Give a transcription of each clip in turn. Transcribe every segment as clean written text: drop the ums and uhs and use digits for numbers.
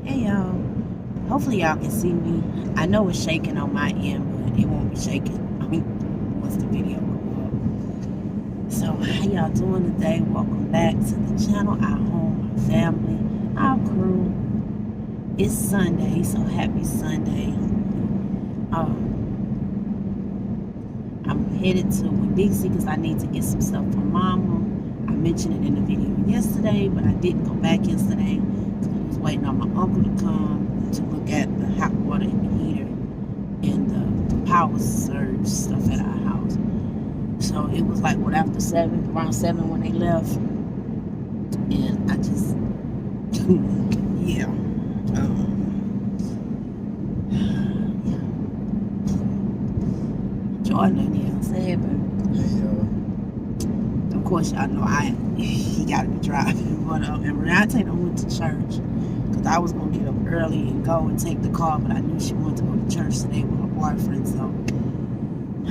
Hey y'all, hopefully y'all can see me. I know it's shaking on my end, but it won't be shaking once the video goes up. So how y'all doing today? Welcome back to the channel, our home, our family, our crew. It's Sunday, so happy Sunday. I'm headed to Dixie because I need to get some stuff for Mama. I mentioned it in the video yesterday, but I didn't go back yesterday because I was waiting on my uncle to come to look at the hot water in the heater and the power surge stuff at our house. So it was like, after 7, around 7 when they left. And I just, yeah. Jordan, yeah, say hey, baby. Of course, y'all know he got to be driving. But and Renate went to church because I was gonna get up early and go and take the car, but I knew she wanted to go to church today with her boyfriend. So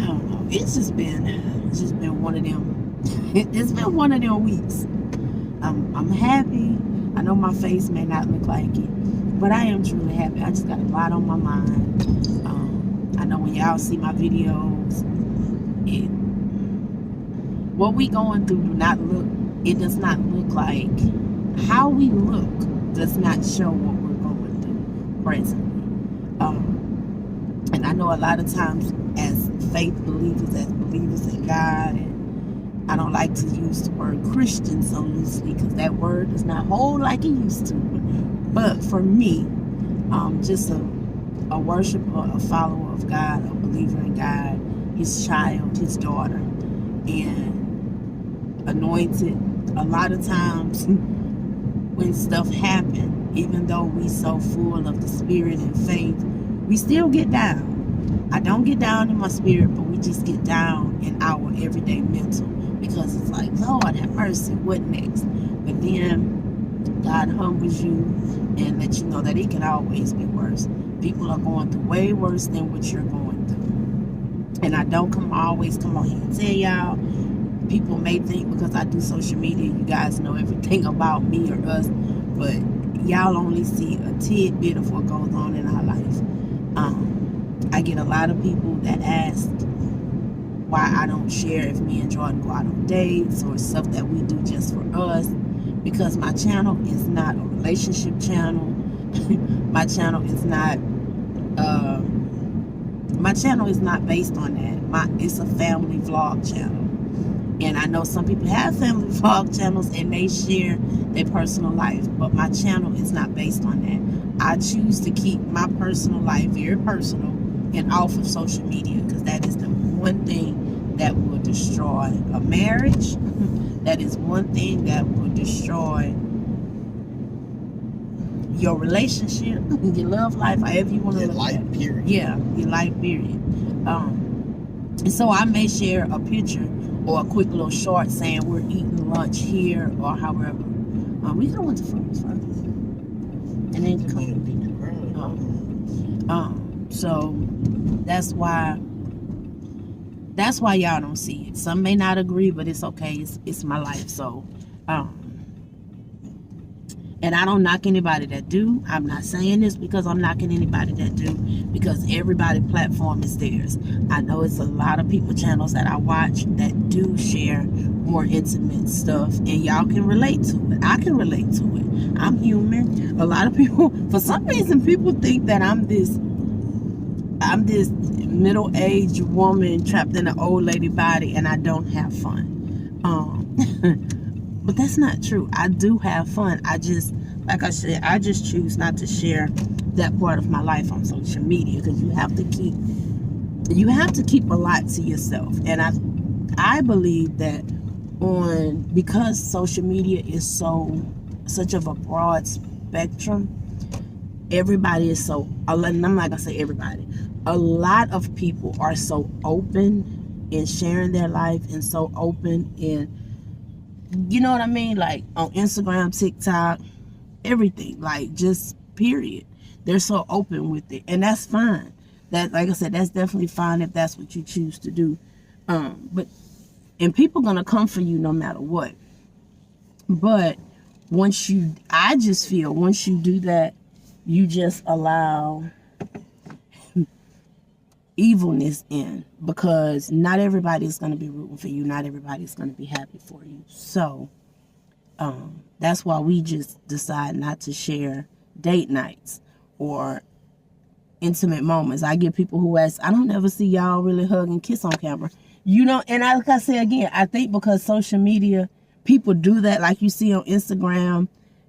I don't know. It's just been one of them. It's been one of them weeks. I'm happy. I know my face may not look like it, but I am truly happy. I just got a lot on my mind. I know when y'all see my videos, what we going through does not look like, how we look does not show what we're going through presently. And I know a lot of times as faith believers, as believers in God, and I don't like to use the word Christian so loosely because that word does not hold like it used to. But for me, just a worshiper, a follower of God, a believer in God, his child, his daughter, and anointed. A lot of times when stuff happen, even though we so full of the spirit and faith, we still get down. I don't get down in my spirit, but we just get down in our everyday mental because it's like, Lord have mercy, what next? But then God humbles you and lets you know that it can always be worse. People are going through way worse than what you're going through. And I don't always come on here and tell y'all. People may think because I do social media, you guys know everything about me or us, but y'all only see a tidbit of what goes on in our life. I get a lot of people that ask why I don't share if me and Jordan go out on dates or stuff that we do just for us, because my channel is not a relationship channel. My channel is not based on that. It's a family vlog channel. And I know some people have family vlog channels and they share their personal life, but my channel is not based on that. I choose to keep my personal life very personal and off of social media because that is the one thing that will destroy a marriage. That is one thing that will destroy your relationship, your love life, however you want to look at it. Period. Yeah, your life period. And so I may share a picture or a quick little short saying we're eating lunch here or however. We could have went to Food first. And then so that's why y'all don't see it. Some may not agree, but it's okay. It's my life. So and I don't knock anybody that do. I'm not saying this because I'm knocking anybody that do, because everybody's platform is theirs. I know it's a lot of people channels that I watch that do share more intimate stuff, and y'all can relate to it. I can relate to it. I'm human. A lot of people, for some reason, people think that I'm this middle-aged woman trapped in an old lady body and I don't have fun. But that's not true. I do have fun. Like I said, I just choose not to share that part of my life on social media because you have to keep a lot to yourself. And I believe that because social media is such of a broad spectrum, everybody is and I'm not gonna say everybody, a lot of people are so open in sharing their life and so open in, you know what I mean, like on Instagram, TikTok, everything, like just period. They're so open with it, and that's fine. That, like I said, that's definitely fine if that's what you choose to do. And people gonna come for you no matter what. But I just feel once you do that, you just allow evilness in, because not everybody is going to be rooting for you. Not everybody is going to be happy for you. So that's why we just decide not to share date nights or intimate moments. I get people who ask, I don't ever see y'all really hug and kiss on camera. You know, and like I say again, I think because social media, people do that. Like you see on Instagram,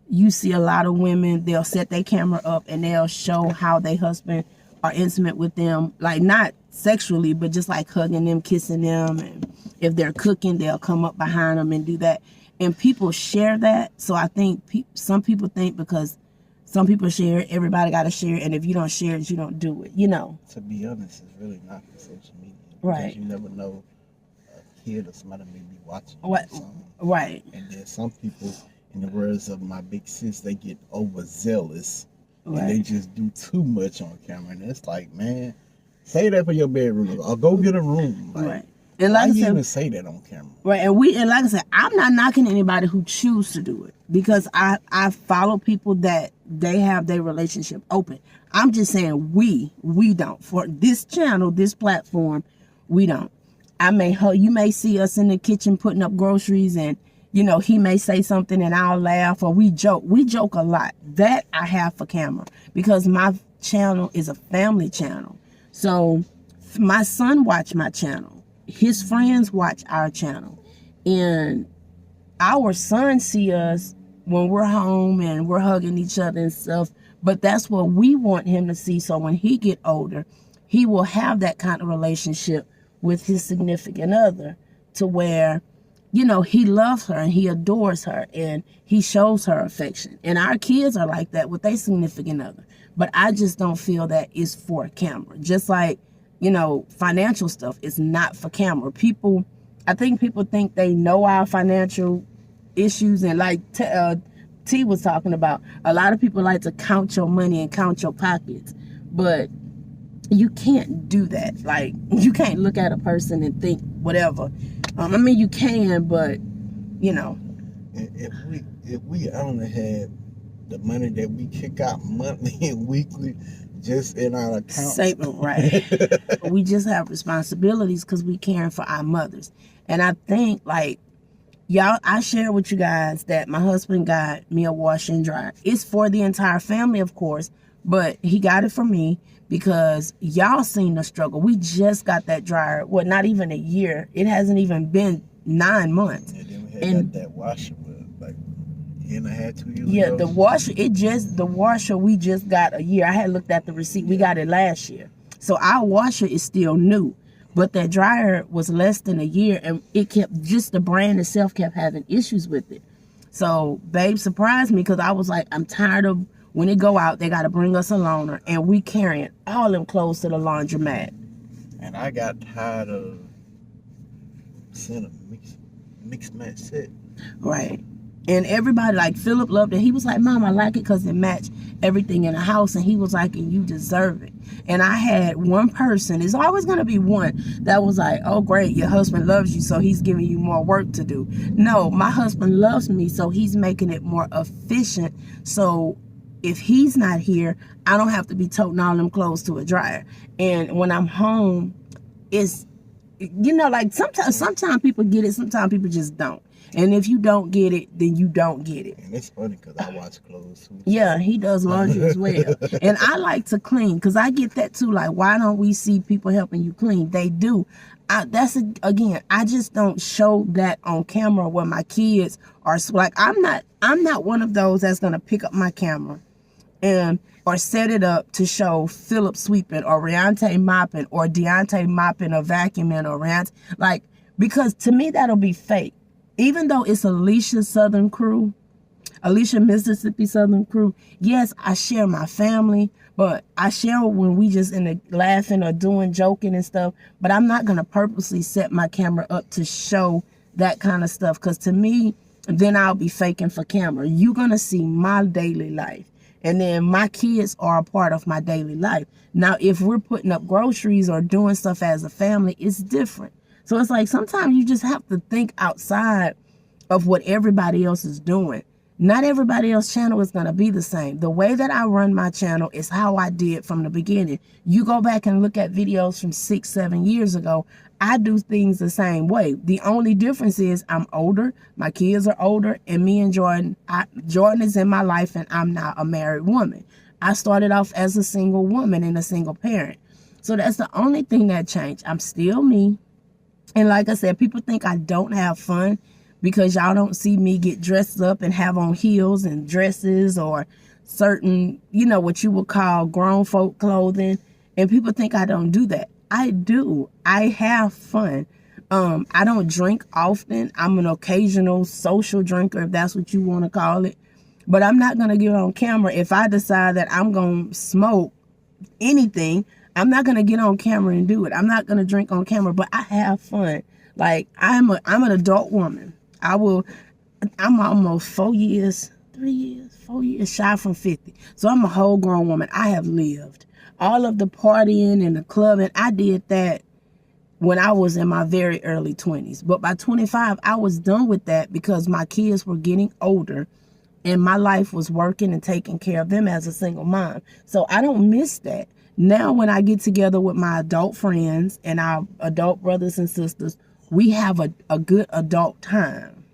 you see a lot of women, they'll set their camera up and they'll show how their husband are intimate with them, like not sexually, but just like hugging them, kissing them, and if they're cooking, they'll come up behind them and do that, and people share that. So I think some people think because some people share it, everybody got to share it, and if you don't share it, you don't do it, you know. To be honest, it's really not for social media. Right. You never know, a kid or somebody may be watching What? Right. And then some people, in the words of my big sis, they get overzealous. Right. And they just do too much on camera. And it's like, man, say that for your bedroom or go get a room. Like, right. And like why I said, you even say that on camera? Right. And like I said, I'm not knocking anybody who choose to do it, because I follow people that they have their relationship open. I'm just saying we don't. For this channel, this platform, we don't. You may see us in the kitchen putting up groceries, and you know, he may say something and I'll laugh, or we joke. We joke a lot. That I have for camera, because my channel is a family channel. So my son watch my channel. His friends watch our channel. And our son see us when we're home and we're hugging each other and stuff. But that's what we want him to see. So when he get older, he will have that kind of relationship with his significant other, to where, you know, he loves her and he adores her and he shows her affection. And our kids are like that with their significant other. But I just don't feel that it's for camera. Just like, you know, financial stuff is not for camera. I think people think they know our financial issues. And like T was talking about, a lot of people like to count your money and count your pockets. But you can't do that. Like, you can't look at a person and think whatever. I mean, you can, but, you know. If we only had the money that we kick out monthly and weekly just in our account. Right. We just have responsibilities because we caring for our mothers. And I think, like, y'all, I share with you guys that my husband got me a washer and dryer. It's for the entire family, of course, but he got it for me because y'all seen the struggle. We just got that dryer, not even a year. It hasn't even been 9 months. And then we had that washer like a year and a half, 2 years ago. Yeah, the washer we just got a year. I had looked at the receipt. We got it last year. So our washer is still new. But that dryer was less than a year, and the brand itself kept having issues with it. So babe surprised me, because I was like, I'm tired of, when it go out, they got to bring us a loaner, and we carrying all them clothes to the laundromat. And I got tired of seeing a mixed match set. Right. And everybody, like Philip loved it. He was like, Mom, I like it because it matched everything in the house. And he was like, and you deserve it. And I had one person, it's always going to be one, that was like, oh, great, your husband loves you, so he's giving you more work to do. No, my husband loves me, so he's making it more efficient. So if he's not here, I don't have to be toting all them clothes to a dryer. And when I'm home, it's, you know, like sometimes people get it, sometimes people just don't. And if you don't get it, then you don't get it. And it's funny because I wash clothes too. Yeah, he does laundry as well. And I like to clean, because I get that too. Like, why don't we see people helping you clean? They do. Again, I just don't show that on camera where my kids are. Like, I'm not one of those that's going to pick up my camera or set it up to show Philip sweeping or Riante mopping or Deontay mopping or vacuuming or Riante. Like, because to me, that'll be fake. Even though it's Alisha Mississippi Southern Crew, yes, I share my family, but I share when we just in the laughing or doing joking and stuff. But I'm not going to purposely set my camera up to show that kind of stuff, because to me, then I'll be faking for camera. You're going to see my daily life. And then my kids are a part of my daily life. Now, if we're putting up groceries or doing stuff as a family, it's different. So it's like sometimes you just have to think outside of what everybody else is doing. Not everybody else's channel is going to be the same. The way that I run my channel is how I did from the beginning. You go back and look at videos from 6, 7 years ago. I do things the same way. The only difference is I'm older, my kids are older, and me and Jordan, Jordan is in my life and I'm now a married woman. I started off as a single woman and a single parent. So that's the only thing that changed. I'm still me. And like I said, people think I don't have fun because y'all don't see me get dressed up and have on heels and dresses or certain, what you would call grown folk clothing. And people think I don't do that. I do. I have fun. I don't drink often. I'm an occasional social drinker, if that's what you want to call it. But I'm not going to get on camera. If I decide that I'm going to smoke anything, I'm not going to get on camera and do it. I'm not going to drink on camera, but I have fun. Like, I'm an adult woman. I'm almost 4 years shy from 50. So I'm a whole grown woman. I have lived all of the partying and the clubbing. I did that when I was in my very early 20s. But by 25, I was done with that because my kids were getting older and my life was working and taking care of them as a single mom. So I don't miss that. Now, when I get together with my adult friends and our adult brothers and sisters, we have a good adult time.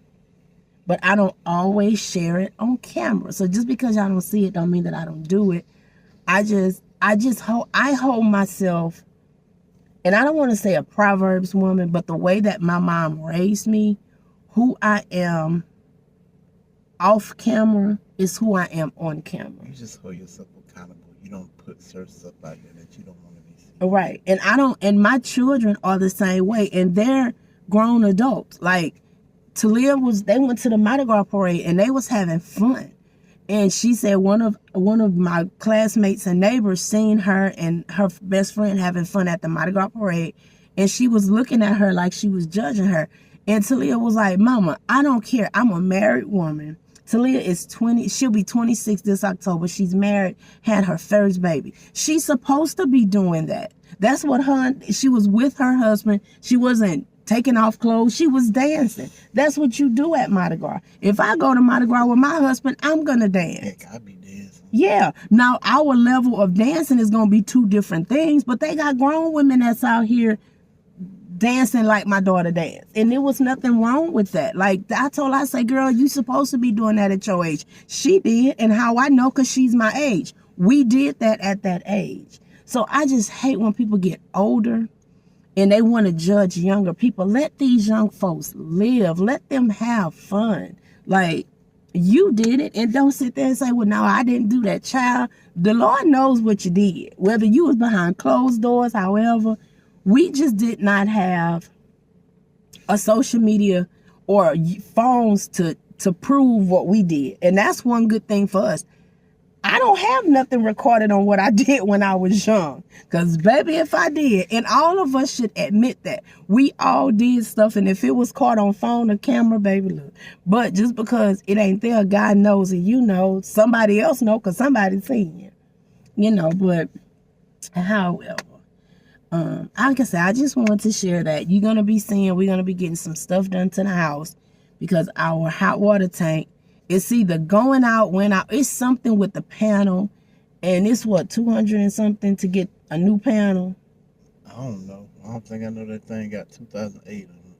But I don't always share it on camera. So just because y'all don't see it don't mean that I don't do it. I hold myself, and I don't want to say a Proverbs woman, but the way that my mom raised me, who I am off camera is who I am on camera. You just hold yourself accountable. You don't put certain stuff out there that you don't want to be seen. Right. And my children are the same way, and they're grown adults. Like, Talia they went to the Mardi Gras parade and they was having fun. And she said one of my classmates and neighbors seen her and her best friend having fun at the Mardi Gras parade. And she was looking at her like she was judging her. And Talia was like, Mama, I don't care. I'm a married woman. Talia is 20. She'll be 26 this October. She's married, had her first baby. She's supposed to be doing that. That's what she was with her husband. She wasn't taking off clothes. She was dancing. That's what you do at Mardi Gras. If I go to Mardi Gras with my husband, I'm going to dance. Heck, I be dancing. Yeah. Now, our level of dancing is going to be two different things, but they got grown women that's out here dancing like my daughter danced. And there was nothing wrong with that. Like, I say, girl, you supposed to be doing that at your age. She did. And how I know, because she's my age. We did that at that age. So I just hate when people get older and they want to judge younger people. Let these young folks live. Let them have fun. Like, you did it, and don't sit there and say, well, no, I didn't do that. Child, the Lord knows what you did. Whether you was behind closed doors, however, we just did not have a social media or phones to prove what we did. And that's one good thing for us. I don't have nothing recorded on what I did when I was young. Because, baby, if I did, and all of us should admit that, we all did stuff. And if it was caught on phone or camera, baby, look. But just because it ain't there, God knows, and you know, somebody else know because somebody's seen you. But however, like I said, I just wanted to share that. We're going to be getting some stuff done to the house because our hot water tank, it's either going out, went out. It's something with the panel. And it's what, 200 and something to get a new panel? I don't know. I don't think I know that thing got 2008 on it.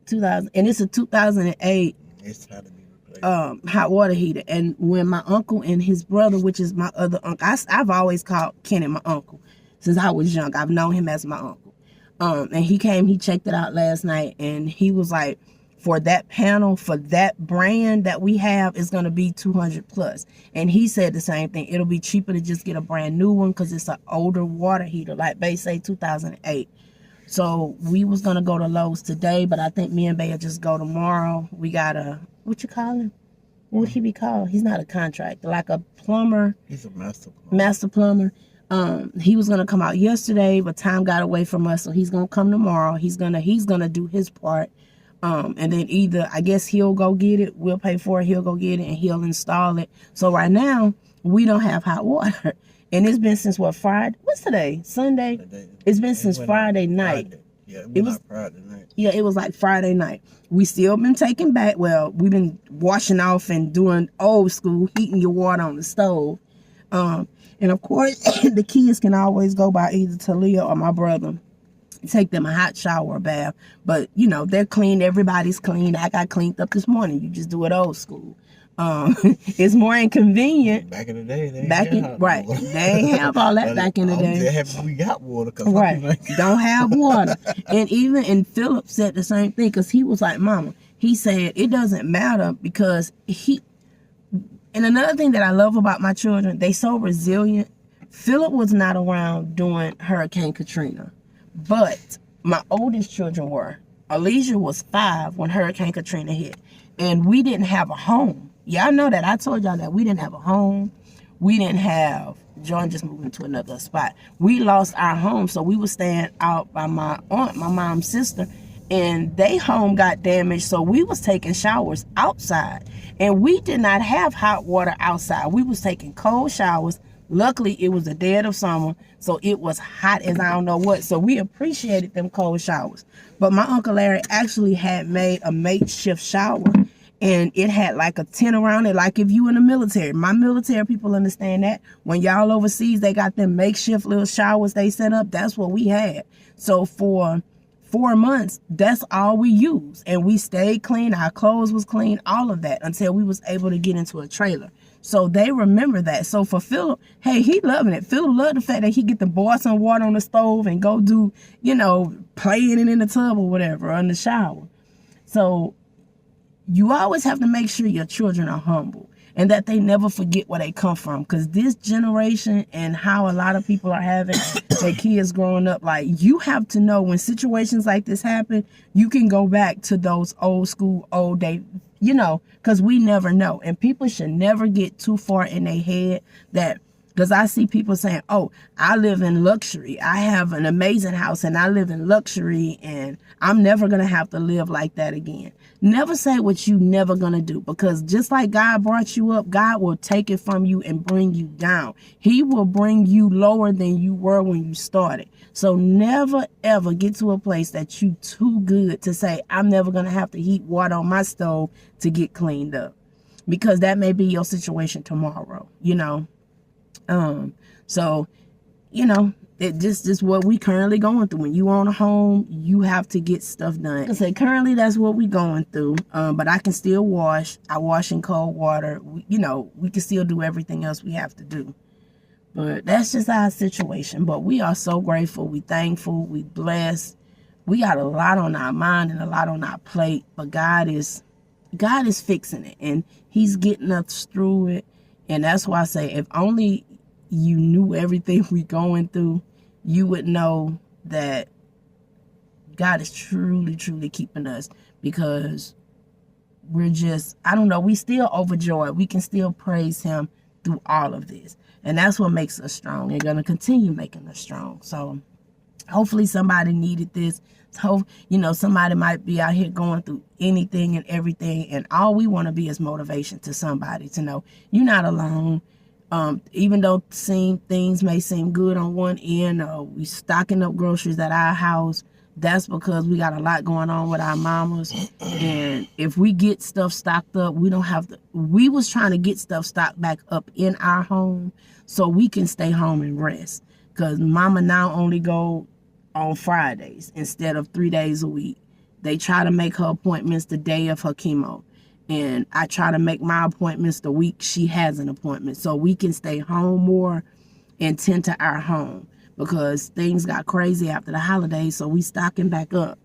2000. And it's a 2008 It's had to be replaced. Hot water heater. And when my uncle and his brother, which is my other uncle, I've always called Quin my uncle since I was young. I've known him as my uncle. And he checked it out last night, and he was like, for that panel, for that brand that we have, is going to be 200 plus. And he said the same thing. It'll be cheaper to just get a brand new one because it's an older water heater, like they say 2008. So we was going to go to Lowe's today, but I think me and Bay will just go tomorrow. We got what you call him? What would he be called? He's not a contractor, like a plumber. He's a master plumber. Master plumber. He was going to come out yesterday, but time got away from us. So he's going to come tomorrow. He's going to do his part. And then either, I guess he'll go get it, we'll pay for it, he'll go get it, and he'll install it. So right now, we don't have hot water. And it's been since, Friday? What's today? Sunday? It's been since Friday night. Yeah, it It was was, like Friday night. yeah, it was like Friday night. We still been taking back. Well, we've been washing off and doing old school, heating your water on the stove. Um, and of course, the kids can always go by either Talia or my brother, take them a hot shower or bath. But you know, they're clean. Everybody's clean. I got cleaned up this morning. You just do it old school. It's more inconvenient. Back in the day, they Back ain't in had right, water. they ain't have all that back in the I'm day. just happy we got water, because Right, don't have water. And Philip said the same thing, because he was like, Mama, he said it doesn't matter, because he. And another thing that I love about my children, they so resilient. Philip was not around during Hurricane Katrina, but my oldest children were. Alisha was 5 when Hurricane Katrina hit, and we didn't have a home. Y'all know that. I told y'all that we didn't have a home. We didn't have, John just moved into another spot. We lost our home, so we were staying out by my aunt, my mom's sister, and they home got damaged, so we was taking showers outside, and we did not have hot water outside. We was taking cold showers. Luckily, it was the dead of summer, so it was hot as I don't know what, so we appreciated them cold showers. But my Uncle Larry actually had made a makeshift shower, and it had like a tent around it, like if you in the military. My military people understand that. When y'all overseas, they got them makeshift little showers they set up. That's what we had. So for 4 months, that's all we used, and we stayed clean. Our clothes was clean, all of that, until we was able to get into a trailer. So they remember that. So for Philip, hey, he loving it. Philip loved the fact that he get to boil some water on the stove and go do, you know, playing it in the tub or whatever, or in the shower. So you always have to make sure your children are humble and that they never forget where they come from. Because this generation and how a lot of people are having their kids growing up, like, you have to know when situations like this happen, you can go back to those old school, old day, you know, because we never know. And people should never get too far in their head that, because I see people saying, oh, I live in luxury. I have an amazing house and I live in luxury and I'm never going to have to live like that again. Never say what you never going to do, because just like God brought you up, God will take it from you and bring you down. He will bring you lower than you were when you started. So never, ever get to a place that you too good to say, I'm never going to have to heat water on my stove to get cleaned up, because that may be your situation tomorrow, you know. So, you know, it just is what we currently going through. When you own a home, you have to get stuff done. Like I say, currently that's what we going through. But I can still wash. I wash in cold water. You know, we can still do everything else we have to do. But that's just our situation. But we are so grateful. We thankful. We blessed. We got a lot on our mind and a lot on our plate. But God is fixing it, and He's getting us through it. And that's why I say, if only you knew everything we going through, you would know that God is truly, truly keeping us, because we're just, I don't know, we still overjoyed. We can still praise Him through all of this. And that's what makes us strong and going to continue making us strong. So hopefully somebody needed this. So, you know, somebody might be out here going through anything and everything, and all we want to be is motivation to somebody to know you're not alone. Even though things may seem good on one end, or we stocking up groceries at our house, that's because we got a lot going on with our mamas. And if we get stuff stocked up, we don't have to. We was trying to get stuff stocked back up in our home so we can stay home and rest. Because mama now only go on Fridays instead of 3 days a week. They try to make her appointments the day of her chemo. And I try to make my appointments the week she has an appointment, so we can stay home more and tend to our home, because things got crazy after the holidays, so we stocking back up.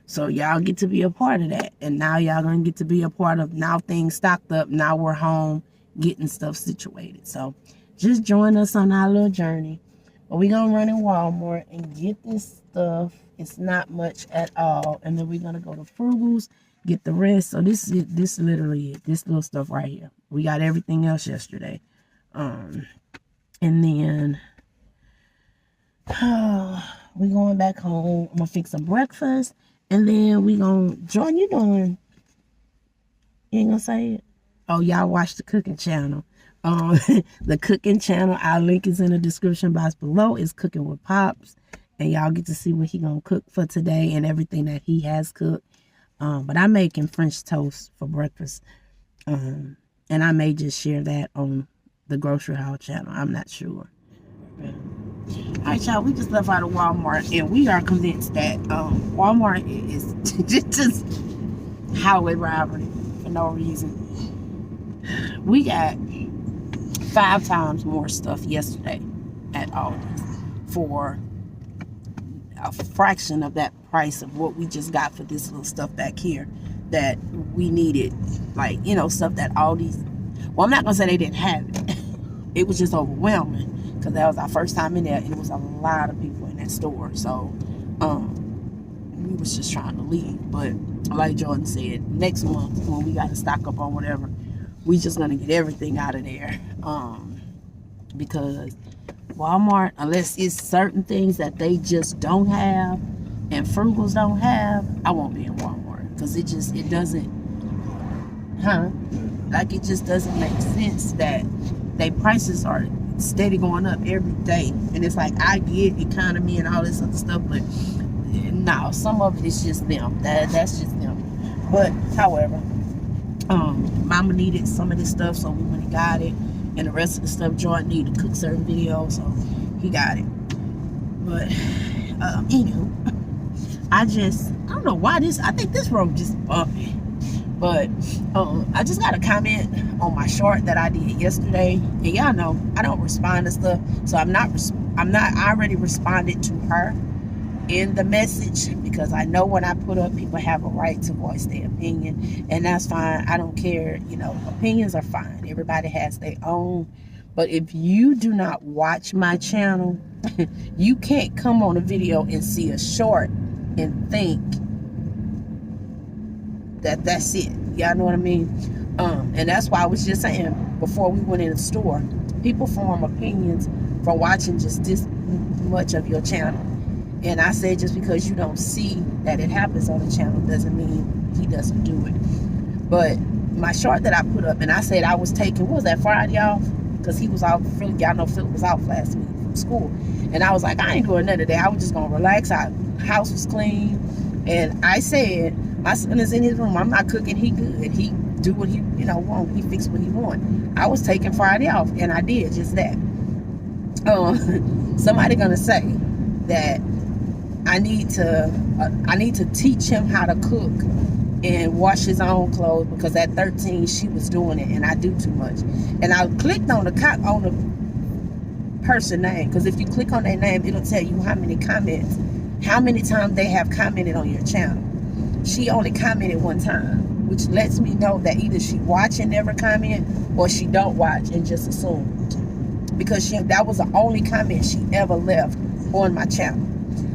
So y'all get to be a part of that. And now y'all gonna get to be a part of, now things stocked up, now we're home getting stuff situated. So just join us on our little journey. But we gonna run in Walmart and get this stuff. It's not much at all. And then we're gonna go to Frugal's, get the rest. So this literally it. This little stuff right here. We got everything else yesterday. And then we going back home. I'm gonna fix some breakfast. And then we gonna, Jordan, you ain't gonna say it? Oh, y'all watch the cooking channel. The cooking channel, our link is in the description box below. It's Cooking with Pops. and y'all get to see what he gonna cook for today and everything that he has cooked. But I'm making French toast for breakfast. And I may just share that on the Grocery Haul channel. I'm not sure. All right, y'all, we just left out of Walmart, and we are convinced that Walmart is just highway robbery for no reason. We got 5 times more stuff yesterday at Aldi's for a fraction of that price of what we just got for this little stuff back here that we needed. Like, you know, stuff that Aldi's, well, I'm not gonna say they didn't have it. It was just overwhelming because that was our first time in there, and it was a lot of people in that store. So we was just trying to leave. But like Jordan said, next month when we got to stock up on whatever, we just gonna get everything out of there. Because Walmart, unless it's certain things that they just don't have and Frugals don't have, I won't be in Walmart because it doesn't, like it just doesn't make sense that their prices are steady going up every day. And it's like, I get economy and all this other stuff, but no, some of it is just them. That's just them. But however, Mama needed some of this stuff, so we went and got it. And the rest of the stuff Jordan needed to cook certain videos, so he got it. But anywho, I don't know why I think this road just bumpy. But I just got a comment on my short that I did yesterday, and y'all know I don't respond to stuff, so I already responded to her in the message because I know when I put up, people have a right to voice their opinion, and that's fine. I don't care, you know, opinions are fine. Everybody has their own. But if you do not watch my channel, you can't come on a video and see a short and think that that's it. Y'all know what I mean? And that's why I was just saying before we went in the store, people form opinions from watching just this much of your channel. And I said just because you don't see that it happens on the channel doesn't mean he doesn't do it. But my short that I put up, and I said I was taking, what was that, Friday off? Because he was off, y'all know Philip was off last week from school. And I was like, I ain't doing nothing today. I was just going to relax. Our house was clean. And I said, my son is in his room. I'm not cooking. He good. He do what he, want. He fix what he want. I was taking Friday off, and I did just that. Somebody going to say that I need to teach him how to cook and wash his own clothes, because at 13 she was doing it and I do too much. And I clicked on the person name, because if you click on their name, it'll tell you how many comments, how many times they have commented on your channel. She only commented one time, which lets me know that either she watch and never comment, or she don't watch and just assumed, because that was the only comment she ever left on my channel.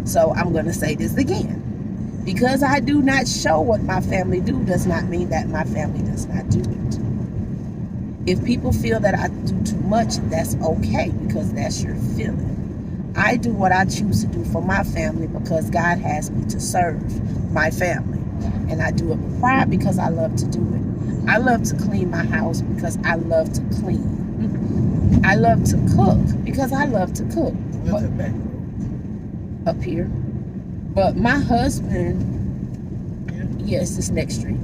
So I'm going to say this again. Because I do not show what my family do does not mean that my family does not do it. If people feel that I do too much, that's okay, because that's your feeling. I do what I choose to do for my family because God has me to serve my family. And I do it with pride because I love to do it. I love to clean my house because I love to clean. I love to cook because I love to cook. Where's the back? Up here. But my husband, yes, this next street,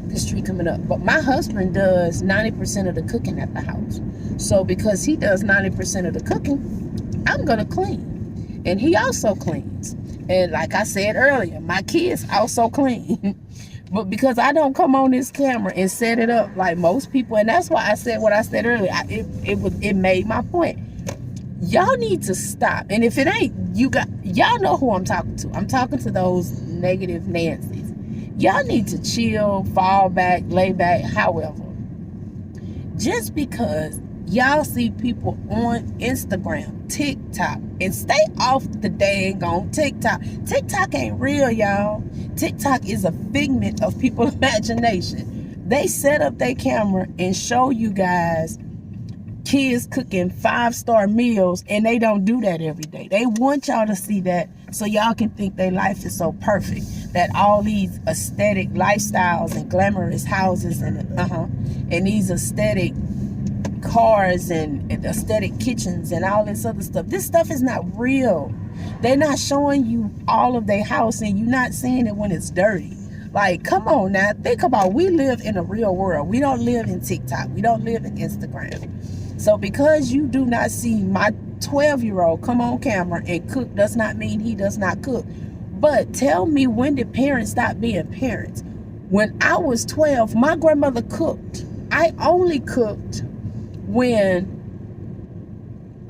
this street coming up. But my husband does 90% of the cooking at the house. So because he does 90% of the cooking, I'm going to clean. And he also cleans. And like I said earlier, my kids also clean. But because I don't come on this camera and set it up like most people, and that's why I said what I said earlier, it made my point. Y'all need to stop. And if it ain't, y'all know who I'm talking to. I'm talking to those negative Nancy's. Y'all need to chill, fall back, lay back, however. Just because y'all see people on Instagram, TikTok, and stay off the dang on TikTok. TikTok ain't real, y'all. TikTok is a figment of people's imagination. They set up their camera and show you guys kids cooking 5-star meals, and they don't do that every day. They want y'all to see that so y'all can think their life is so perfect, that all these aesthetic lifestyles and glamorous houses and these aesthetic cars and aesthetic kitchens and all this other stuff. This stuff is not real. They're not showing you all of their house, and you're not seeing it when it's dirty. Like, come on now. Think about, we live in a real world. We don't live in TikTok. We don't live in Instagram. So because you do not see my 12-year-old come on camera and cook does not mean he does not cook. But tell me, when did parents stop being parents? When I was 12, my grandmother cooked. I only cooked when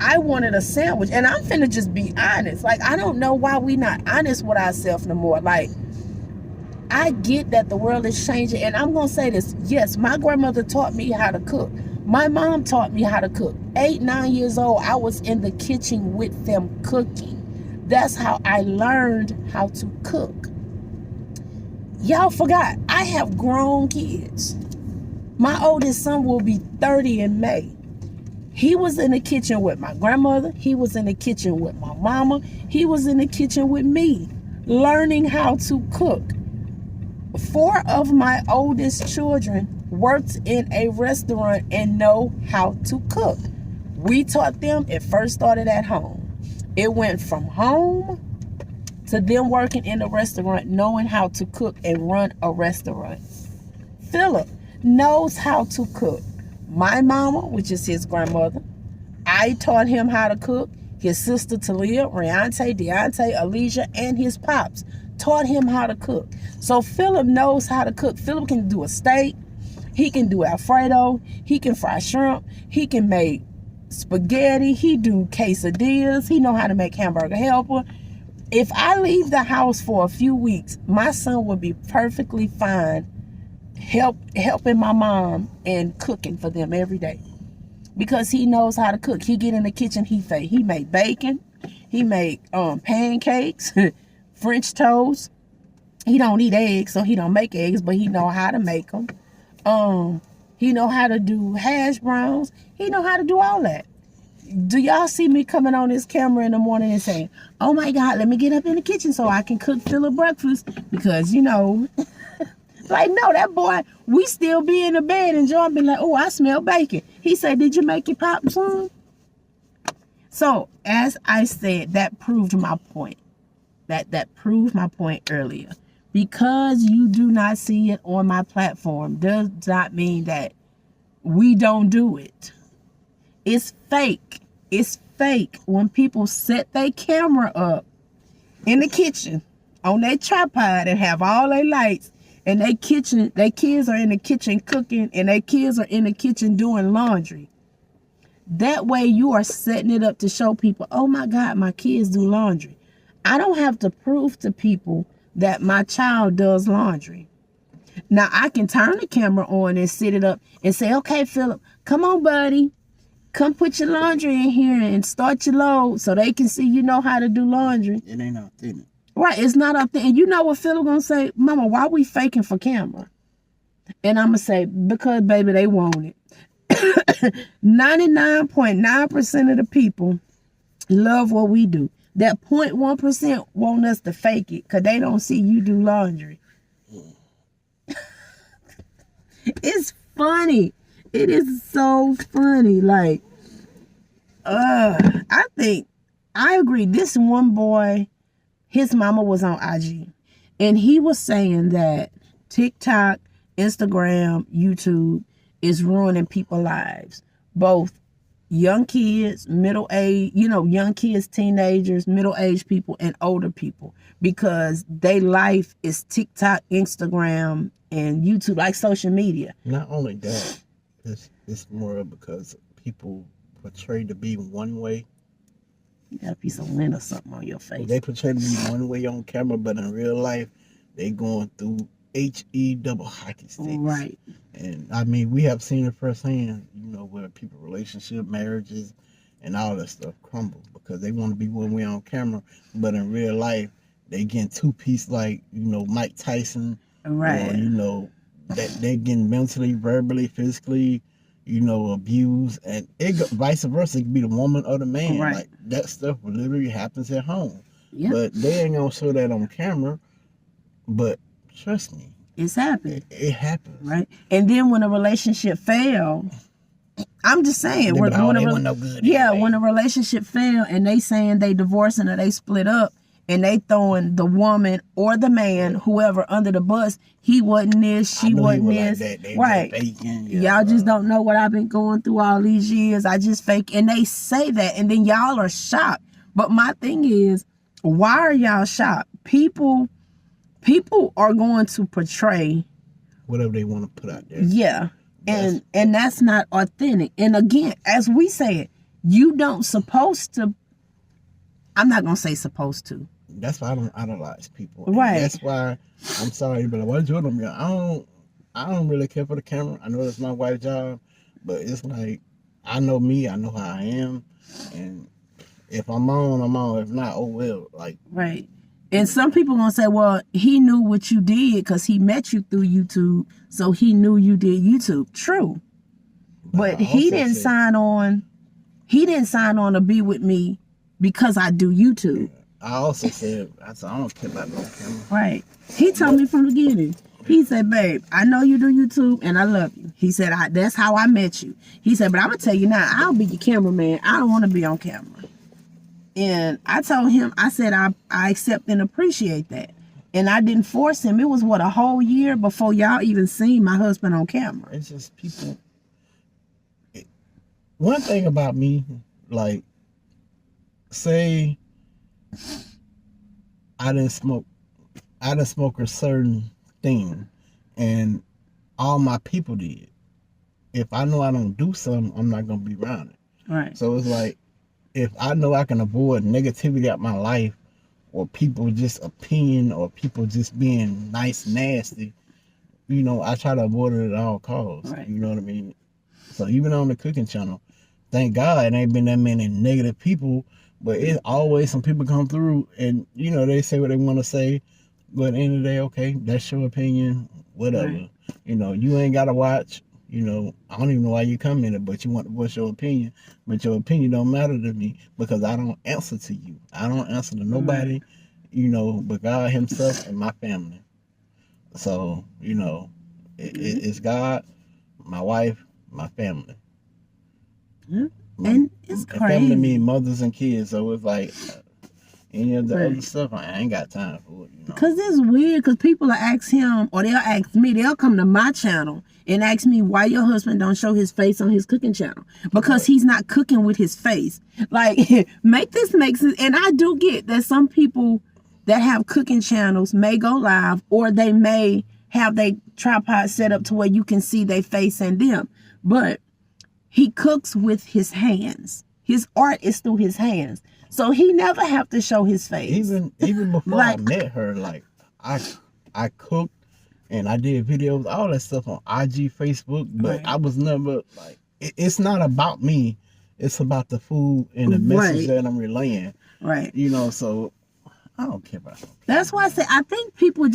I wanted a sandwich. And I'm finna just be honest. Like, I don't know why we not honest with ourselves no more. Like, I get that the world is changing. And I'm gonna say this. Yes, my grandmother taught me how to cook. My mom taught me how to cook. 8, 9 years old, I was in the kitchen with them cooking. That's how I learned how to cook. Y'all forgot, I have grown kids. My oldest son will be 30 in May. He was in the kitchen with my grandmother. He was in the kitchen with my mama. He was in the kitchen with me, learning how to cook. 4 of my oldest children worked in a restaurant and know how to cook. We taught them. It first started at home. It went from home to them working in a restaurant, knowing how to cook and run a restaurant. Philip knows how to cook. My mama, which is his grandmother, I taught him how to cook. His sister Talia, Riante, Deontay, Alisha, and his pops taught him how to cook. So Philip knows how to cook. Philip can do a steak. He can do Alfredo. He can fry shrimp. He can make spaghetti. He do quesadillas. He know how to make hamburger helper. If I leave the house for a few weeks, my son will be perfectly fine helping my mom and cooking for them every day, because he knows how to cook. He get in the kitchen, he make bacon, he make pancakes, French toast. He don't eat eggs, so he don't make eggs, but he know how to make them. He know how to do hash browns. He know how to do all that. Do y'all see me coming on this camera in the morning and saying, oh my God, let me get up in the kitchen so I can cook Philip breakfast? Because, you know, like, no, that boy, we still be in the bed and John be like, oh, I smell bacon. He said, did you make your pop some? So, as I said, that proved my point. That proved my point earlier. Because you do not see it on my platform does not mean that we don't do it. It's fake. It's fake when people set their camera up in the kitchen on their tripod and have all their lights, and their kids are in the kitchen cooking, and their kids are in the kitchen doing laundry. That way you are setting it up to show people, oh my God, my kids do laundry. I don't have to prove to people that my child does laundry. Now I can turn the camera on and set it up and say, okay, Philip, come on, buddy. Come put your laundry in here and start your load so they can see you know how to do laundry. It ain't authentic. Right, it's not authentic. And you know what Philip gonna say? Mama, why we faking for camera? And I'm gonna say, because baby, they want it. 99.9% of the people love what we do. That 0.1% want us to fake it because they don't see you do laundry. It's funny. It is so funny. Like, I think, I agree. This one boy, his mama was on IG, and he was saying that TikTok, Instagram, YouTube is ruining people's lives. Both young kids, middle-aged, young kids, teenagers, middle-aged people, and older people, because their life is TikTok, Instagram, and YouTube, like social media. Not only that, it's more because people portray to be one way. You got a piece of lint or something on your face. They portray to be one way on camera, but in real life, they going through HE double hockey sticks. Right. And I mean, we have seen it firsthand, where people, relationship, marriages, and all that stuff crumble because they want to be one way on camera, but in real life, they getting two-piece like, Mike Tyson. Right. Or, that they're getting mentally, verbally, physically, abused, and vice versa. It could be the woman or the man. Right. Like, that stuff literally happens at home. Yep. But they ain't gonna show that on camera. But trust me, it's happened. It happens. Right. And then when a relationship fails, I'm just saying, They when be like, oh, they a wasn't no good when anyway. a relationship fail and they saying they divorcing or they split up and they throwing the woman or the man, whoever, under the bus, he wasn't this, I she know he wasn't was like this, that. They right? faking. Y'all just don't know what I've been going through all these years. I just fake, and they say that, and then y'all are shocked. But my thing is, why are y'all shocked? People are going to portray whatever they want to put out there. Yeah. And that's not authentic. And again, as we said, you don't supposed to, I'm not going to say supposed to. That's why I don't idolize people. Right. And that's why I'm sorry, but why you doing them? I don't really care for the camera. I know that's my wife's job, but it's like, I know me, I know how I am, and if I'm on, I'm on. If not, oh well. Like, right. And some people gonna say, well, he knew what you did because he met you through YouTube, so he knew you did YouTube. True. But he didn't sign on. He didn't sign on to be with me because I do YouTube. I also said, I don't care about no camera. Right. He told me from the beginning. He said, babe, I know you do YouTube and I love you. He said, that's how I met you. He said, but I'm going to tell you now, I'll be your cameraman. I don't want to be on camera. And I told him, I said, I accept and appreciate that. And I didn't force him. It was, a whole year before y'all even seen my husband on camera. It's just people. One thing about me, like, say I didn't smoke a certain thing and all my people did. If I know I don't do something, I'm not going to be around it. Right. So it's like, if I know I can avoid negativity out my life, or people just opinion, or people just being nice, nasty, I try to avoid it at all costs. Right. You know what I mean? So even on the cooking channel, thank God it ain't been that many negative people, but it's always some people come through and, they say what they want to say. But at the end of the day, okay, that's your opinion, whatever. Right. You ain't got to watch. I don't even know why you come in it, but you want to voice your opinion. But your opinion don't matter to me because I don't answer to you. I don't answer to nobody, but God himself and my family. So, it's God, my wife, my family. Yeah. And it's crazy. Family means mothers and kids, so it's like any of the other stuff, I ain't got time for it. Because it's weird, because people will ask him, or they'll ask me, they'll come to my channel and ask me why your husband don't show his face on his cooking channel. Because he's not cooking with his face. Like, make sense. And I do get that some people that have cooking channels may go live, or they may have their tripod set up to where you can see their face and them. But he cooks with his hands. His art is through his hands. So he never have to show his face. Even before I met her, like I cooked and I did videos, all that stuff on IG, Facebook, but I was never like, it's not about me. It's about the food and the message that I'm relaying. Right. So I don't care about that. That's why I say I think people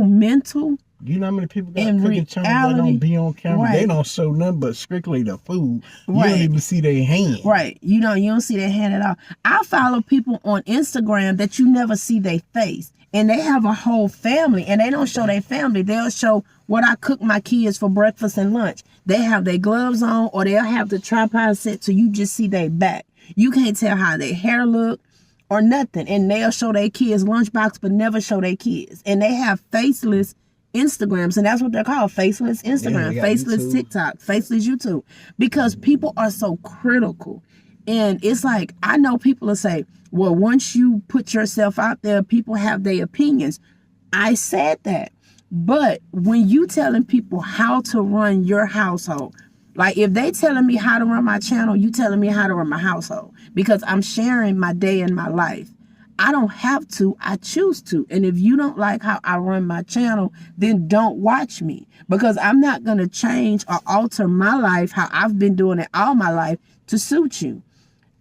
mental. You know how many people got cooking channels that don't be on camera? Right. They don't show nothing but strictly the food. You don't even see their hand. Right. You don't see their hand at all. I follow people on Instagram that you never see their face. And they have a whole family. And they don't show their family. They'll show what I cook my kids for breakfast and lunch. They have their gloves on, or they'll have the tripod set so you just see their back. You can't tell how their hair look or nothing. And they'll show their kids lunchbox but never show their kids. And they have faceless Instagrams, and that's what they're called, faceless Instagram, faceless YouTube. TikTok, faceless YouTube, because people are so critical. And it's like, I know people will say, well, once you put yourself out there, people have their opinions. I said that. But when you telling people how to run your household, like if they telling me how to run my channel, you telling me how to run my household, because I'm sharing my day and my life. I don't have to, I choose to. And if you don't like how I run my channel, then don't watch me, because I'm not going to change or alter my life, how I've been doing it all my life, to suit you.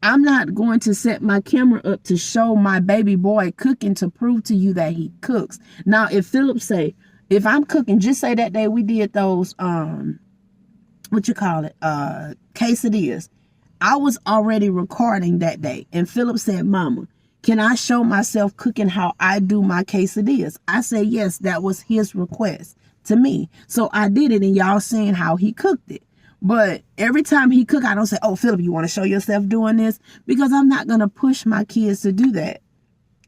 I'm not going to set my camera up to show my baby boy cooking to prove to you that he cooks. Now, if Philip say, if I'm cooking, just say that day we did those, quesadillas. I was already recording that day. And Philip said, Mama, can I show myself cooking how I do my quesadillas? I said, yes, that was his request to me. So I did it, and y'all seeing how he cooked it. But every time he cook, I don't say, oh, Philip, you want to show yourself doing this? Because I'm not going to push my kids to do that.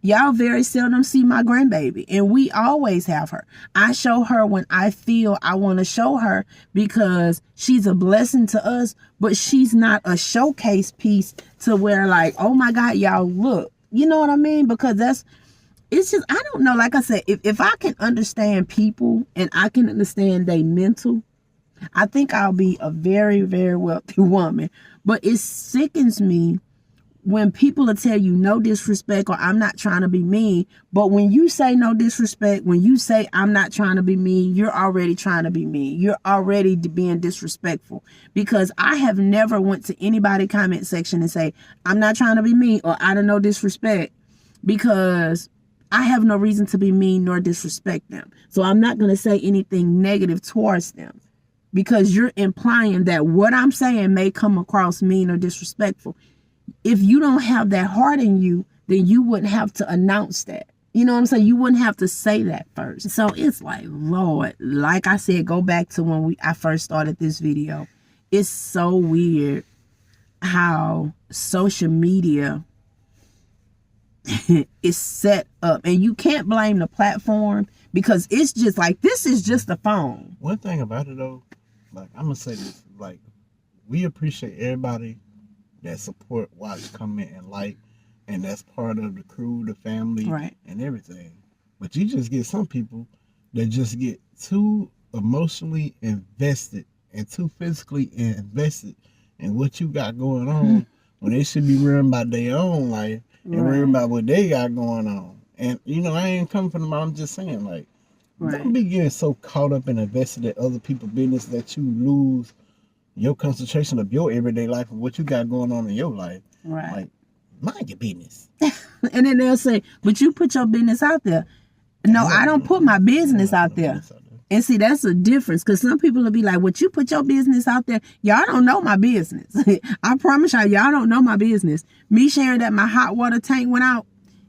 Y'all very seldom see my grandbaby, and we always have her. I show her when I feel I want to show her because she's a blessing to us, but she's not a showcase piece to where like, oh my God, y'all look. You know what I mean? Because it's just, I don't know. Like I said, if I can understand people and I can understand their mental, I think I'll be a very, very wealthy woman. But it sickens me when people will tell you no disrespect or I'm not trying to be mean. But when you say no disrespect, when you say I'm not trying to be mean, you're already trying to be mean. You're already being disrespectful. Because I have never went to anybody comment section and say, I'm not trying to be mean or I don't know disrespect, because I have no reason to be mean nor disrespect them. So I'm not going to say anything negative towards them, because you're implying that what I'm saying may come across mean or disrespectful. If you don't have that heart in you, then you wouldn't have to announce that. You know what I'm saying? You wouldn't have to say that first. So it's like, Lord, like I said, go back to when I first started this video. It's so weird how social media is set up. And you can't blame the platform, because it's just like, this is just a phone. One thing about it though, like I'm gonna say this, like we appreciate everybody that support, watch, comment, and like, and that's part of the crew, the family, right, and everything. But you just get some people that just get too emotionally invested and too physically invested in what you got going on when they should be worrying about their own life and worrying about what they got going on. And you know, I ain't coming from them. I'm just saying, like, don't be getting so caught up and invested in other people's business that you lose your concentration of your everyday life and what you got going on in your life. Right. Like, mind your business. And then they'll say, but you put your business out there. No, I don't put my business out there. And see, that's a difference, because some people will be like, well, you put your business out there. Y'all don't know my business. I promise y'all don't know my business. Me sharing that my hot water tank went out,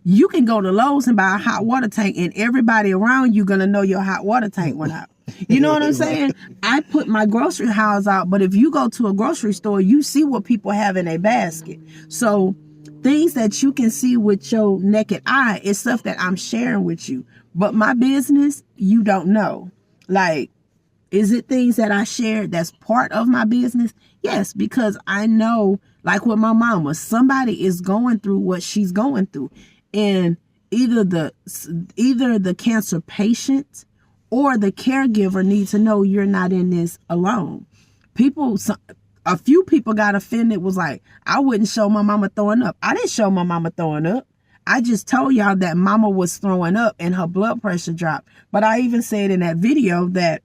you can go to Lowe's and buy a hot water tank, and everybody around you gonna know your hot water tank went out. You know what I'm saying? I put my grocery house out, but if you go to a grocery store, you see what people have in a basket. So things that you can see with your naked eye is stuff that I'm sharing with you. But my business, you don't know. Like, is it things that I shared that's part of my business? Yes, because I know, like with my mama, somebody is going through what she's going through. And either the cancer patient or the caregiver needs to know you're not in this alone. A few people got offended, was like, I wouldn't show my mama throwing up. I didn't show my mama throwing up. I just told y'all that mama was throwing up and her blood pressure dropped. But I even said in that video that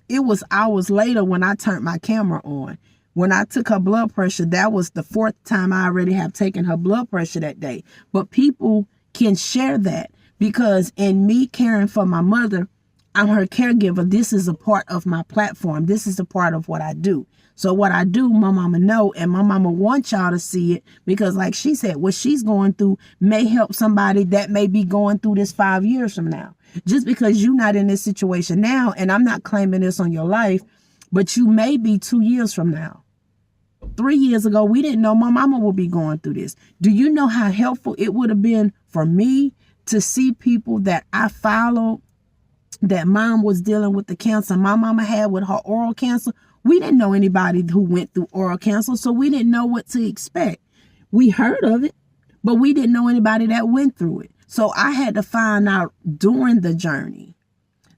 it was hours later when I turned my camera on. When I took her blood pressure, that was the 4th time I already have taken her blood pressure that day. But people can share that, because in me caring for my mother, I'm her caregiver. This is a part of my platform. This is a part of what I do. So what I do, my mama know, and my mama wants y'all to see it, because like she said, what she's going through may help somebody that may be going through this 5 years from now. Just because you're not in this situation now, and I'm not claiming this on your life, but you may be 2 years from now. 3 years ago, we didn't know my mama would be going through this. Do you know how helpful it would have been for me to see people that I followed, that mom was dealing with the cancer my mama had with her oral cancer? We didn't know anybody who went through oral cancer, so we didn't know what to expect. We heard of it, but we didn't know anybody that went through it. So I had to find out during the journey.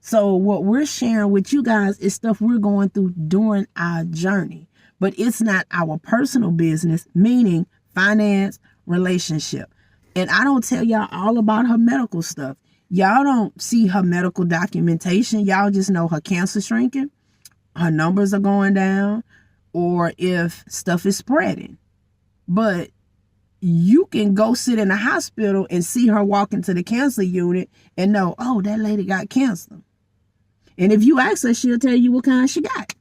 So what we're sharing with you guys is stuff we're going through during our journey. But it's not our personal business, meaning finance, relationship. And I don't tell y'all all about her medical stuff. Y'all don't see her medical documentation. Y'all just know her cancer shrinking, her numbers are going down, or if stuff is spreading. But you can go sit in a hospital and see her walk into the cancer unit and know, oh, that lady got cancer. And if you ask her, she'll tell you what kind she got.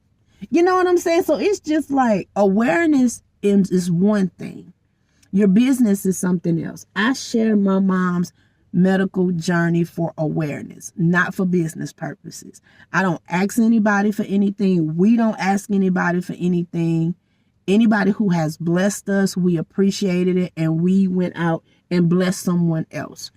You know what I'm saying? So it's just like, awareness is one thing. Your business is something else. I share my mom's medical journey for awareness, not for business purposes. I don't ask anybody for anything. We don't ask anybody for anything. Anybody who has blessed us, we appreciated it, and we went out and blessed someone else.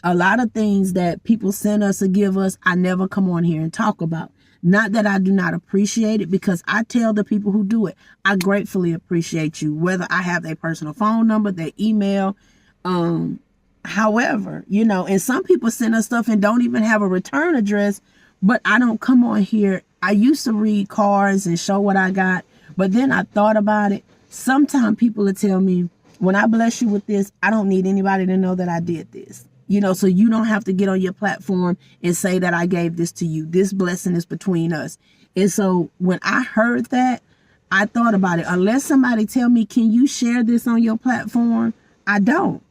A lot of things that people send us or give us, I never come on here and talk about. Not that I do not appreciate it, because I tell the people who do it, I gratefully appreciate you, whether I have their personal phone number, their email, however, and some people send us stuff and don't even have a return address, but I don't come on here. I used to read cards and show what I got, but then I thought about it. Sometimes people will tell me, when I bless you with this, I don't need anybody to know that I did this. So you don't have to get on your platform and say that I gave this to you. This blessing is between us. And so when I heard that, I thought about it. Unless somebody tell me, can you share this on your platform? I don't.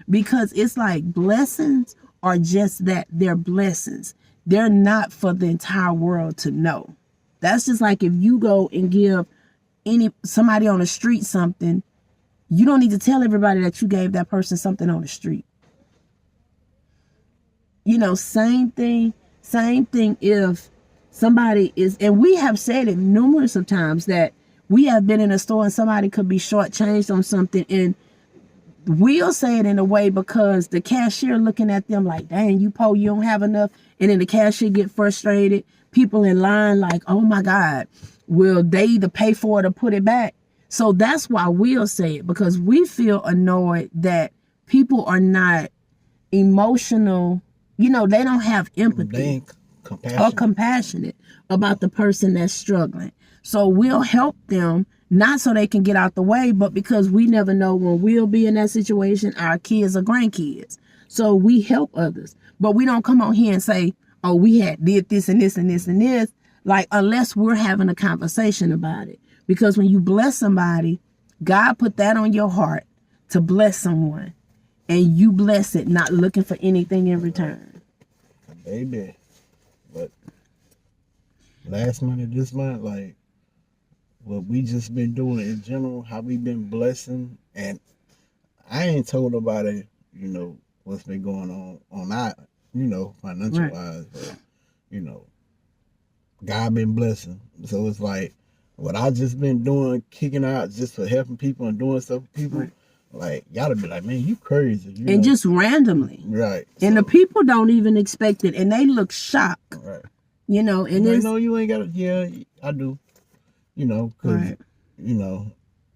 Because it's like blessings are just that. They're blessings. They're not for the entire world to know. That's just like if you go and give somebody on the street something, you don't need to tell everybody that you gave that person something on the street. Same thing if somebody is, and we have said it numerous of times that we have been in a store and somebody could be shortchanged on something, and we'll say it in a way because the cashier looking at them like, dang, you don't have enough. And then the cashier get frustrated. People in line like, oh my God, will they either pay for it or put it back? So that's why we'll say it, because we feel annoyed that people are not emotional. They don't have empathy or compassionate about the person that's struggling. So we'll help them, not so they can get out the way, but because we never know when we'll be in that situation, our kids or grandkids. So we help others, but we don't come on here and say, oh, we did this and this and this and this, like, unless we're having a conversation about it. Because when you bless somebody, God put that on your heart to bless someone, and you bless it, not looking for anything in return. Baby, but last month and this month, like, what we just been doing in general, how we been blessing, and I ain't told nobody, what's been going on that, financial wise, but, God been blessing. So it's like, what I just been doing, kicking out just for helping people and doing stuff for people, right. Like, y'all to be like, man, you crazy. And just randomly. Right. And the people don't even expect it, and they look shocked. Right. And it's... you ain't got it. Yeah, I do. Because, right.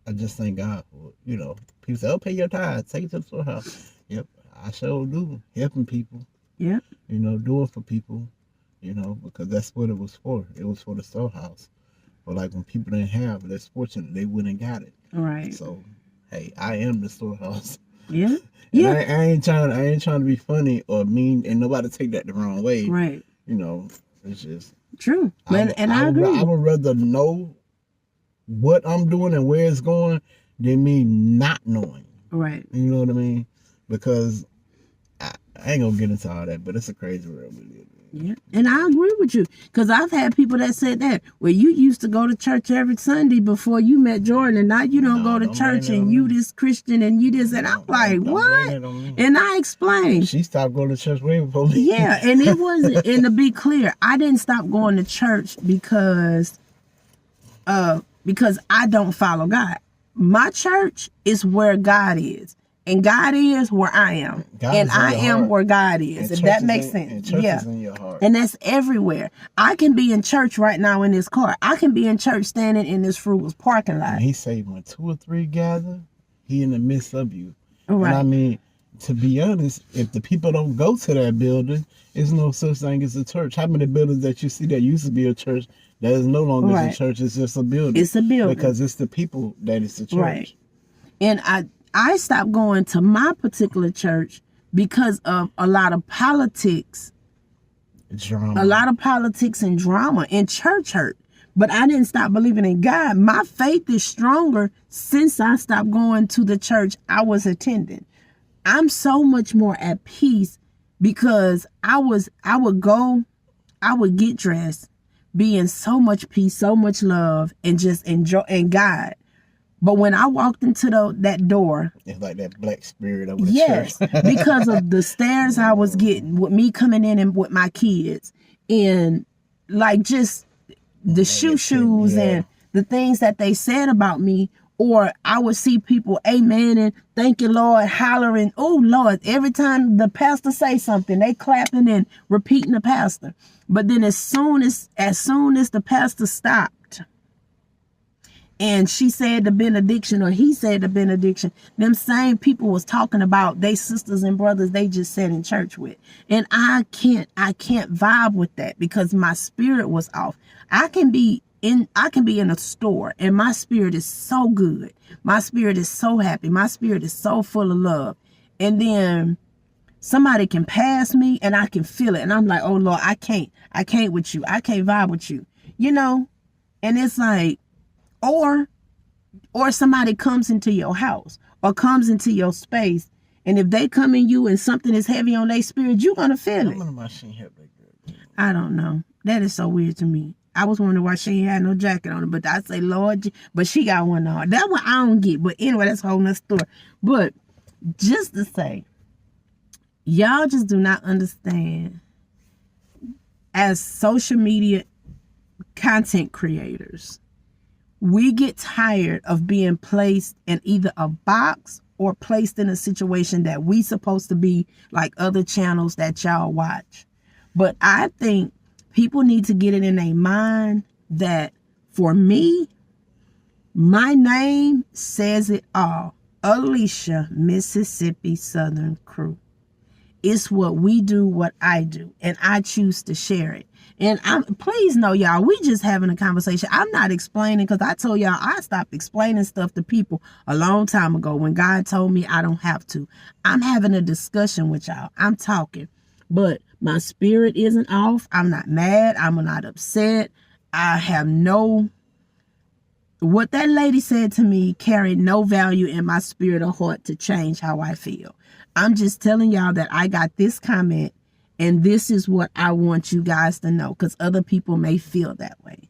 I just thank God for it. People say, oh, pay your tithes, take it to the storehouse. Yep, I sure do. Helping people. Yep. Doing for people, because that's what it was for. It was for the storehouse. But like when people didn't have it, that's fortunate they wouldn't got it. Right. So, hey, I am the storehouse. Yeah. Yeah. I ain't trying to be funny or mean, and nobody take that the wrong way. Right. It's just true. I agree. I would rather know what I'm doing and where it's going than me not knowing. Right. You know what I mean? Because I ain't gonna get into all that, but it's a crazy world we live in. Yeah, and I agree with you, because I've had people that said that, well, you used to go to church every Sunday before you met Jordan, and now you don't go to church, and you this Christian, and you this, and I'm like, what? And I explained. She stopped going to church way before me. Yeah, and it wasn't, and to be clear, I didn't stop going to church because I don't follow God. My church is where God is. And God is where I am. And I am where God is. If that makes sense. Yeah. And that's everywhere. I can be in church right now in this car. I can be in church standing in this Frugal's parking lot. And he said, when 2 or 3 gather, he in the midst of you. Right. And I mean, to be honest, if the people don't go to that building, there's no such thing as a church. How many buildings that you see that used to be a church, that is no longer a church, it's just a building. It's a building. Because it's the people that is the church. Right. And I stopped going to my particular church because of a lot of politics. Drama. A lot of politics and drama and church hurt. But I didn't stop believing in God. My faith is stronger since I stopped going to the church I was attending. I'm so much more at peace because I would get dressed, be in so much peace, so much love, and just enjoy in God. But when I walked into that door, it's like that black spirit over the yes, church. because of the stares I was getting with me coming in and with my kids, and like just the shoes and the things that they said about me. Or I would see people amen and thank you, Lord, hollering, oh, Lord. Every time the pastor say something, they clapping and repeating the pastor. But then as soon as the pastor stopped and she said the benediction or he said the benediction, them same people was talking about they sisters and brothers they just sat in church with. And I can't vibe with that because my spirit was off. I can be in a store and my spirit is so good. My spirit is so happy. My spirit is so full of love. And then somebody can pass me and I can feel it. And I'm like, oh Lord, I can't with you. I can't vibe with you. You know? And it's like, or somebody comes into your house or comes into your space. And if they come in you and something is heavy on their spirit, you're going to feel it. I don't know. That is so weird to me. I was wondering why she ain't had no jacket on her, but I say, Lord, but she got one on. That one I don't get. But anyway, that's a whole nother story. But just to say, y'all just do not understand. As social media content creators, we get tired of being placed in either a box or placed in a situation that we supposed to be like other channels that y'all watch. But I think people need to get it in their mind that for me, my name says it all. Alisha, Mississippi Southern Crew. It's what we do, what I do, and I choose to share it. And please know, y'all, we just having a conversation. I'm not explaining because I told y'all I stopped explaining stuff to people a long time ago when God told me I don't have to. I'm having a discussion with y'all. I'm talking. But my spirit isn't off. I'm not mad. I'm not upset. I have what that lady said to me carried no value in my spirit or heart to change how I feel. I'm just telling y'all that I got this comment and this is what I want you guys to know because other people may feel that way.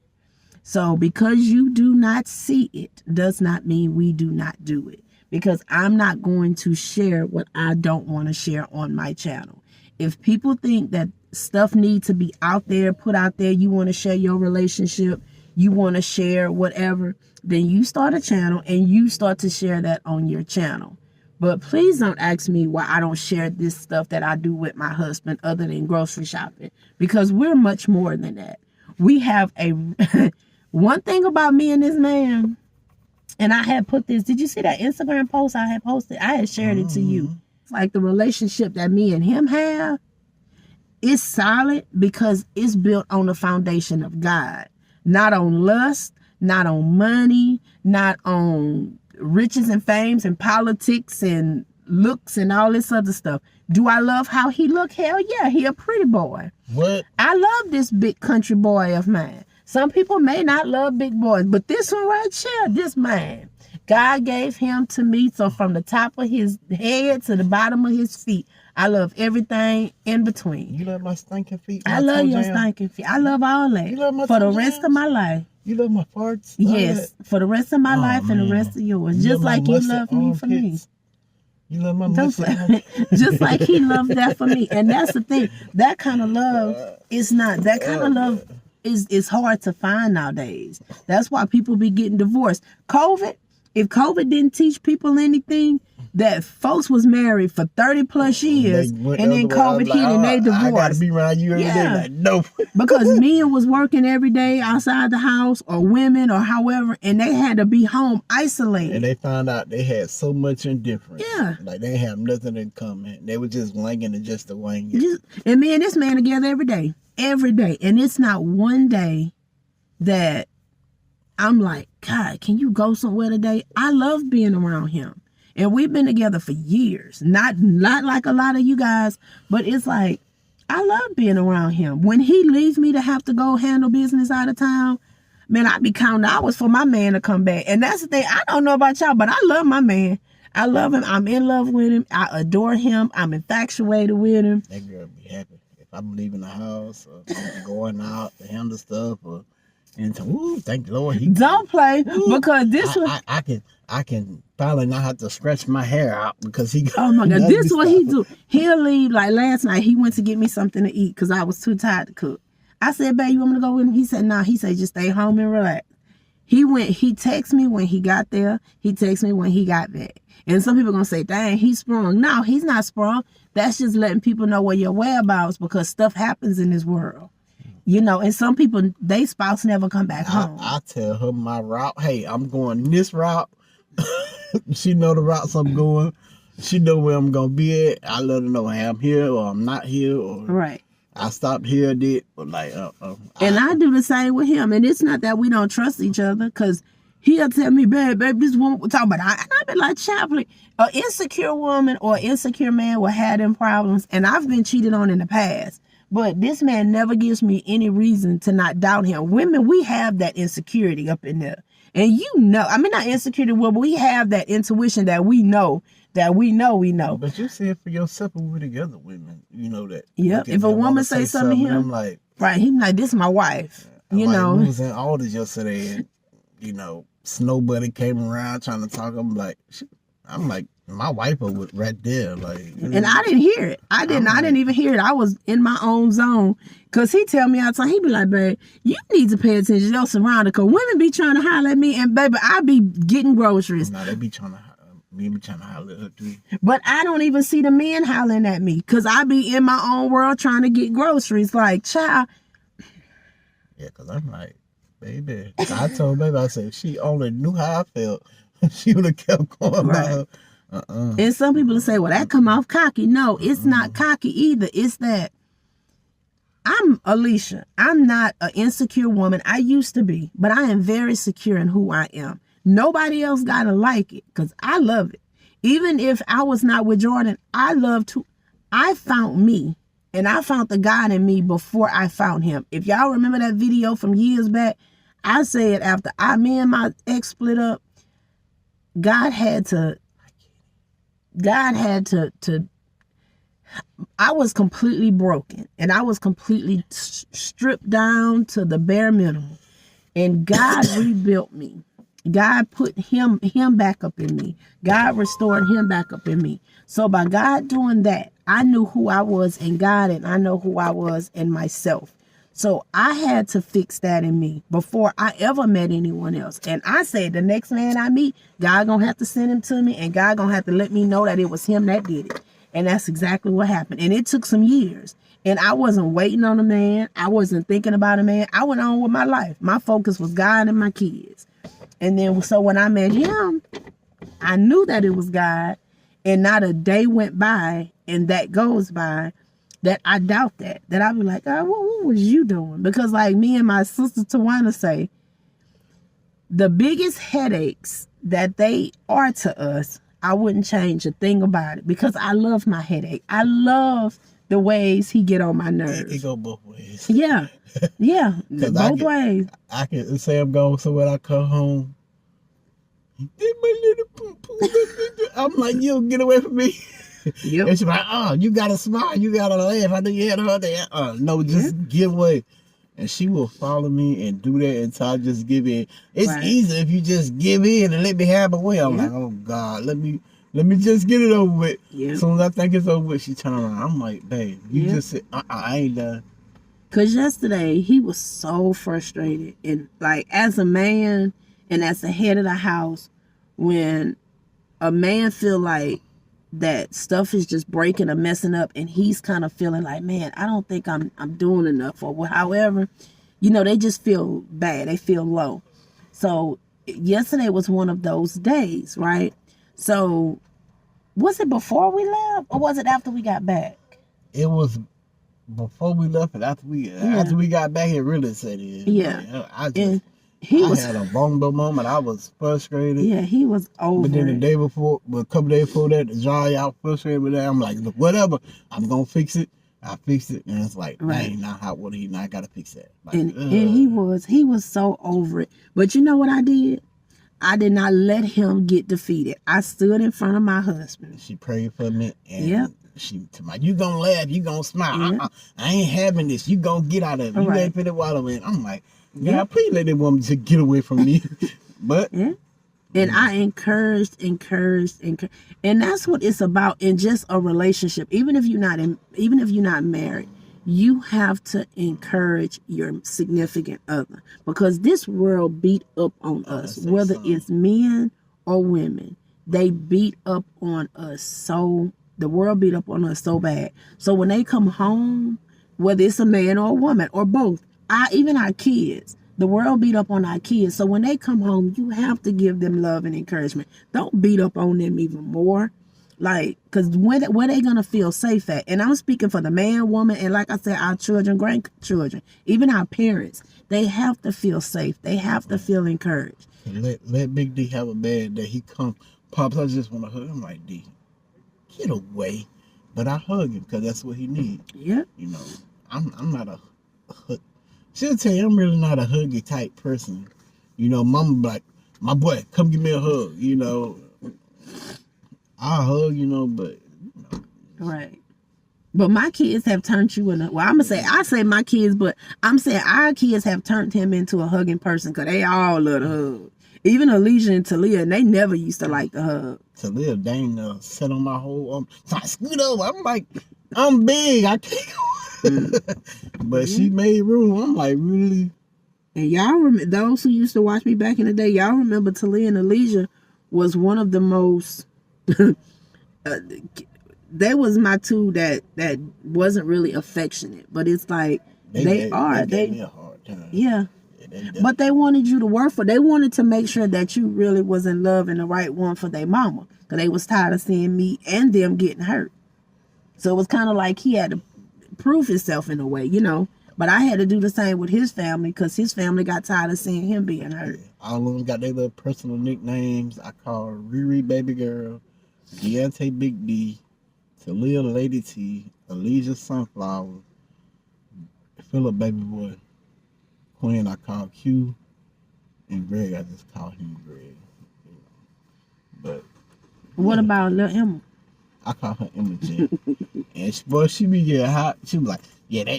So because you do not see it does not mean we do not do it, because I'm not going to share what I don't want to share on my channel. If people think that stuff needs to be out there, put out there, you want to share your relationship, you want to share whatever, then you start a channel and you start to share that on your channel. But please don't ask me why I don't share this stuff that I do with my husband other than grocery shopping, because we're much more than that. We have a one thing about me and this man, and I had put this, did you see that Instagram post I had posted? I had shared it to you. It's like the relationship that me and him have is solid because it's built on the foundation of God, not on lust, not on money, not on riches and fames and politics and looks and all this other stuff. Do I love how he look? Hell yeah, he a pretty boy. What? I love this big country boy of mine. Some people may not love big boys, but this one right here, this man, God gave him to me. So from the top of his head to the bottom of his feet, I love everything in between. You love my stinking feet? I love your stinking feet. I love all that. You love my for the rest of my life. You love my farts? Yes, for the rest of my life and the rest of yours. Just like you love me for me. You love my muscle. Just like he loved that for me. And that's the thing. That kind of love is not, that kind of love is hard to find nowadays. That's why people be getting divorced. If COVID didn't teach people anything, that folks was married for 30 plus years and then COVID hit and they divorced. I gotta be around you every day. Like, nope. Because men was working every day outside the house, or women, or however, and they had to be home isolated. And they found out they had so much indifference. Yeah. Like they have nothing in common. They were just wanging it just to wang it. And me and this man together every day. Every day. And it's not one day that I'm like, God, can you go somewhere today? I love being around him. And we've been together for years. Not like a lot of you guys, but it's like, I love being around him. When he leaves me to have to go handle business out of town, man, I be counting hours for my man to come back. And that's the thing. I don't know about y'all, but I love my man. I love him. I'm in love with him. I adore him. I'm infatuated with him. That girl be happy. If I'm leaving the house or going out to handle stuff or And ooh, thank the Lord. Don't play because this one. I can finally not have to stretch my hair out because he. Oh my God, this is what he do. He'll leave. Like last night, he went to get me something to eat because I was too tired to cook. I said, "Babe, you want me to go with him?" He said, "Nah." He said, "Just stay home and relax." He went. He texted me when he got there. He texted me when he got back. And some people gonna say, "Dang, he's sprung." No, he's not sprung. That's just letting people know where your whereabouts because stuff happens in this world. You know, and some people, they spouse never come back home. I tell her my route. Hey, I'm going this route. She know the routes I'm going. She know where I'm gonna be at. I let her know, hey, I'm here or I'm not here, or right. I stopped here, did, but like, and I do the same with him. And it's not that we don't trust each other, because he'll tell me, babe, this woman we're talking about. And I be like, Chaplain, an insecure woman or insecure man will have them problems, and I've been cheated on in the past. But this man never gives me any reason to not doubt him. Women, we have that insecurity up in there. And you know, I mean, not insecurity, but we have that intuition that we know. We know. But you see it for yourself when we're together, women. You know that. Yep. If a woman say something to him, I'm like, right, he's like, this is my wife. You know. We was in Alders yesterday, and you know, Snow Buddy came around trying to talk. I'm like, my wife was right there, like. And I didn't hear it. I didn't even hear it. I was in my own zone. Cause he tell me all the time, he be like, babe, you need to pay attention to your surroundings. Cause women be trying to holler at me, and baby, I be getting groceries. No, they be trying to. Me be trying to holler at her too. But I don't even see the men hollering at me, cause I be in my own world trying to get groceries. Like, child. Yeah, cause I'm like, baby. I told baby, I said, if she only knew how I felt, she would have kept going by her. And some people say, well, that come off cocky. No, it's not cocky either. It's that I'm Alisha. I'm not an insecure woman. I used to be, but I am very secure in who I am. Nobody else gotta like it, because I love it. Even if I was not with Jordan, I found me, and I found the God in me before I found him. If y'all remember that video from years back, I said after me and my ex split up, God had to I was completely broken, and I was completely stripped down to the bare minimum, and God rebuilt me. God put him back up in me. God restored him back up in me. So by God doing that, I knew who I was in God, and I know who I was in myself. So I had to fix that in me before I ever met anyone else. And I said, the next man I meet, God gonna have to send him to me, and God gonna have to let me know that it was him that did it. And that's exactly what happened. And it took some years. And I wasn't waiting on a man. I wasn't thinking about a man. I went on with my life. My focus was God and my kids. And then, so when I met him, I knew that it was God. And not a day went by, and that goes by, that I doubt that. That I be like, oh, what was you doing? Because like me and my sister Tawana say, the biggest headaches that they are to us, I wouldn't change a thing about it, because I love my headache. I love the ways he get on my nerves. It go both ways. Yeah. Yeah. Both ways. I can say I'm going somewhere, I come home. I'm like, you get away from me. Yep. And she's like, oh, you gotta smile, you gotta laugh. I know you had her there. No, just give way. And she will follow me and do that until I just give in. It's easy if you just give in and let me have my way. I'm like, oh God, let me just get it over with. As soon as I think it's over with, she turn around. I'm like, babe, you just said, I ain't done. Cause yesterday he was so frustrated, and like as a man and as the head of the house, when a man feel like that stuff is just breaking or messing up, and he's kind of feeling like, man, I don't think I'm doing enough, or however, you know, they just feel bad, they feel low. So yesterday was one of those days, right? So was it before we left, or was it after we got back? It was before we left, and after we got back, it really set in. Yeah. I had a vulnerable moment. I was frustrated. Yeah, he was over. But then a couple days before that, the dry out frustrated with that. I'm like, look, whatever, I'm gonna fix it. I fixed it, and it's like, dang, now I gotta fix that. Like, and he was so over it. But you know what I did? I did not let him get defeated. I stood in front of my husband. She prayed for me, and she told me, you gonna laugh, you gonna smile. I ain't having this. You gonna get out of it. You ain't fit it while I'm in. I'm like, Yeah, please let that woman just get away from me. But yeah. And I encouraged, and that's what it's about in just a relationship. Even if you're not married, you have to encourage your significant other, because this world beat up on us, whether it's men or women. They beat up on us the world beat up on us so bad. So when they come home, whether it's a man or a woman or both, even our kids, the world beat up on our kids. So when they come home, you have to give them love and encouragement. Don't beat up on them even more. Like, because where they going to feel safe at? And I'm speaking for the man, woman, and like I said, our children, grandchildren, even our parents. They have to feel safe. They have to feel encouraged. Let Big D have a bad day. He come, Pops, I just want to hug him. Like, D, get away. But I hug him because that's what he needs. Yeah. You know, I'm not a hug. She'll tell you I'm really not a huggy type person. You know, Mama like, my boy, come give me a hug. You know, I hug, you know, but you know. Right. But my kids have turned you into, well, I say my kids, but I'm saying our kids have turned him into a hugging person, because they all love to hug. Even Alisha and Talia, they never used to like to hug. Talia dang sat on my whole arm. So I scoot over. I'm like, I'm big. I can't go. But she made room. I'm like, really? And y'all remember, those who used to watch me back in the day, y'all remember Talia and Alijah was one of the most, they was my two that wasn't really affectionate. But it's like, they gave me a hard time. Yeah. But they wanted you to work for, they wanted to make sure that you really was in love and the right one for their mama. Because they was tired of seeing me and them getting hurt. So it was kind of like he had to prove himself in a way, you know. But I had to do the same with his family, because his family got tired of seeing him being hurt. All of them got their little personal nicknames. I call Riri Baby Girl, Deontay Big D, Talia Lady T, Elijah Sunflower, Philip Baby Boy, Quin I call Q, and Greg I just call him Greg. But what about little Emma? I call her Emma J. And she be getting hot. She be like, yeah,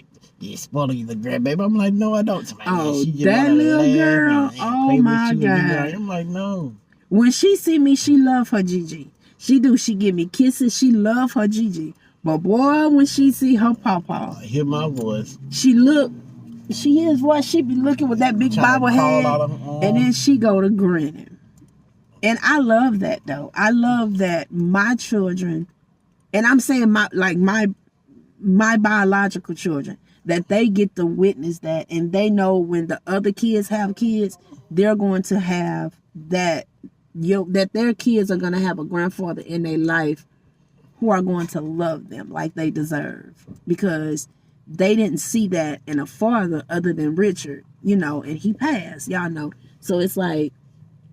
spoiling the grandbaby. I'm like, no, I don't. Oh, that little girl. Oh my God. I'm like, no. When she see me, she love her Gigi. She do. She give me kisses. She love her Gigi. But boy, when she see her pawpaw, hear my voice. She hears what she be looking with that big Bible head, and then she go to grinning. And I love that though. I love that my children, and I'm saying my biological children, that they get to witness that, and they know when the other kids have kids, they're going to have that, that their kids are going to have a grandfather in their life who are going to love them like they deserve, because they didn't see that in a father other than Richard, you know, and he passed, y'all know. So it's like,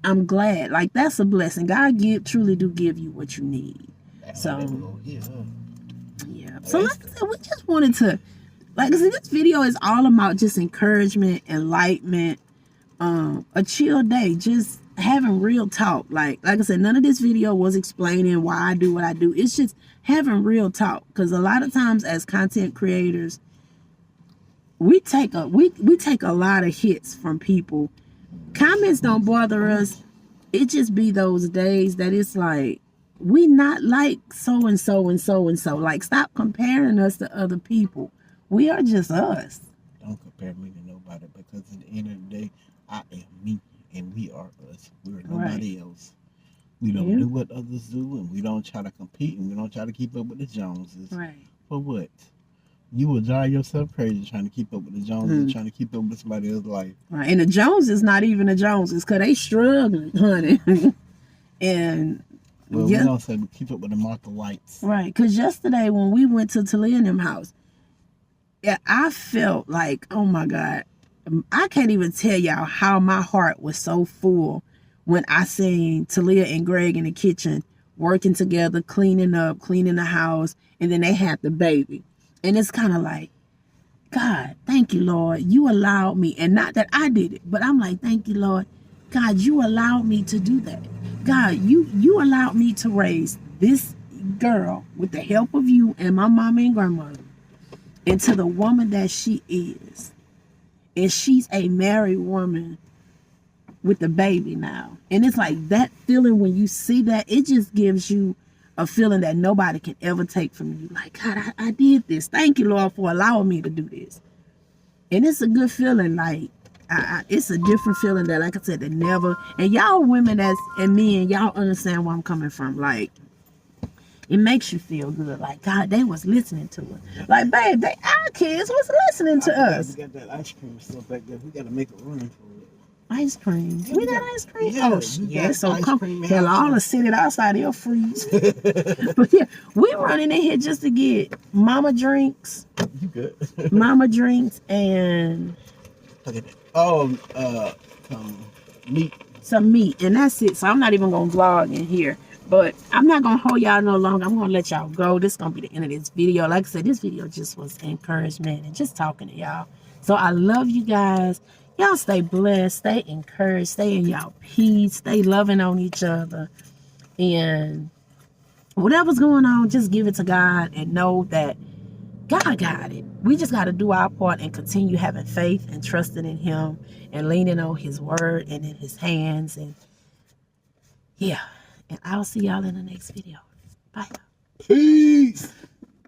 I'm glad, like that's a blessing. God truly do give you what you need. So yeah. So like I said, we just wanted to, like I said, this video is all about just encouragement, enlightenment, a chill day, just having real talk. Like I said, none of this video was explaining why I do what I do. It's just having real talk, because a lot of times as content creators, we take a lot of hits from people. Comments don't bother us. It just be those days that it's like, we not like so and so and so and so. Like, stop comparing us to other people. We are just us. Don't compare me to nobody, because at the end of the day, I am me and we are us. We're nobody else. We don't do what others do, and we don't try to compete, and we don't try to keep up with the Joneses. Right. For what? You will drive yourself crazy trying to keep up with the Joneses, and trying to keep up with somebody else's life. Right. And the Joneses not even the Joneses, because they struggling, honey. And well, we don't say keep up with the Martha Whites. Right. Because yesterday when we went to Talia and them house, I felt like, oh my God, I can't even tell y'all how my heart was so full when I seen Talia and Greg in the kitchen working together, cleaning up, cleaning the house, and then they had the baby. And it's kind of like, God, thank you, Lord. You allowed me, and not that I did it, but I'm like, thank you, Lord. God, you allowed me to do that. God, you allowed me to raise this girl with the help of you and my mama and grandmother into the woman that she is. and she's a married woman with the baby now. And it's like that feeling when you see that, it just gives you a feeling that nobody can ever take from you. Like, God, I did this. Thank you, Lord, for allowing me to do this. And it's a good feeling. Like, it's a different feeling that, like I said, that never. And y'all women and men, y'all understand where I'm coming from. Like, it makes you feel good. Like, God, they was listening to us. Like, babe, our kids was listening to us. We got that ice cream stuff back there. We got to make a run for it. Ice cream. Yeah, We got ice cream? Yeah, yeah. So come. Hell, all the sit it outside, they'll freeze. But yeah, we running in here just to get mama drinks. You good? Mama drinks and meat. Some meat, and that's it. So I'm not even gonna vlog in here. But I'm not gonna hold y'all no longer. I'm gonna let y'all go. This is gonna be the end of this video. Like I said, this video just was encouragement and just talking to y'all. So I love you guys. Y'all stay blessed, stay encouraged, stay in y'all peace, stay loving on each other. And whatever's going on, just give it to God and know that God got it. We just got to do our part and continue having faith and trusting in Him and leaning on His word and in His hands. And yeah, and I'll see y'all in the next video. Bye. Peace.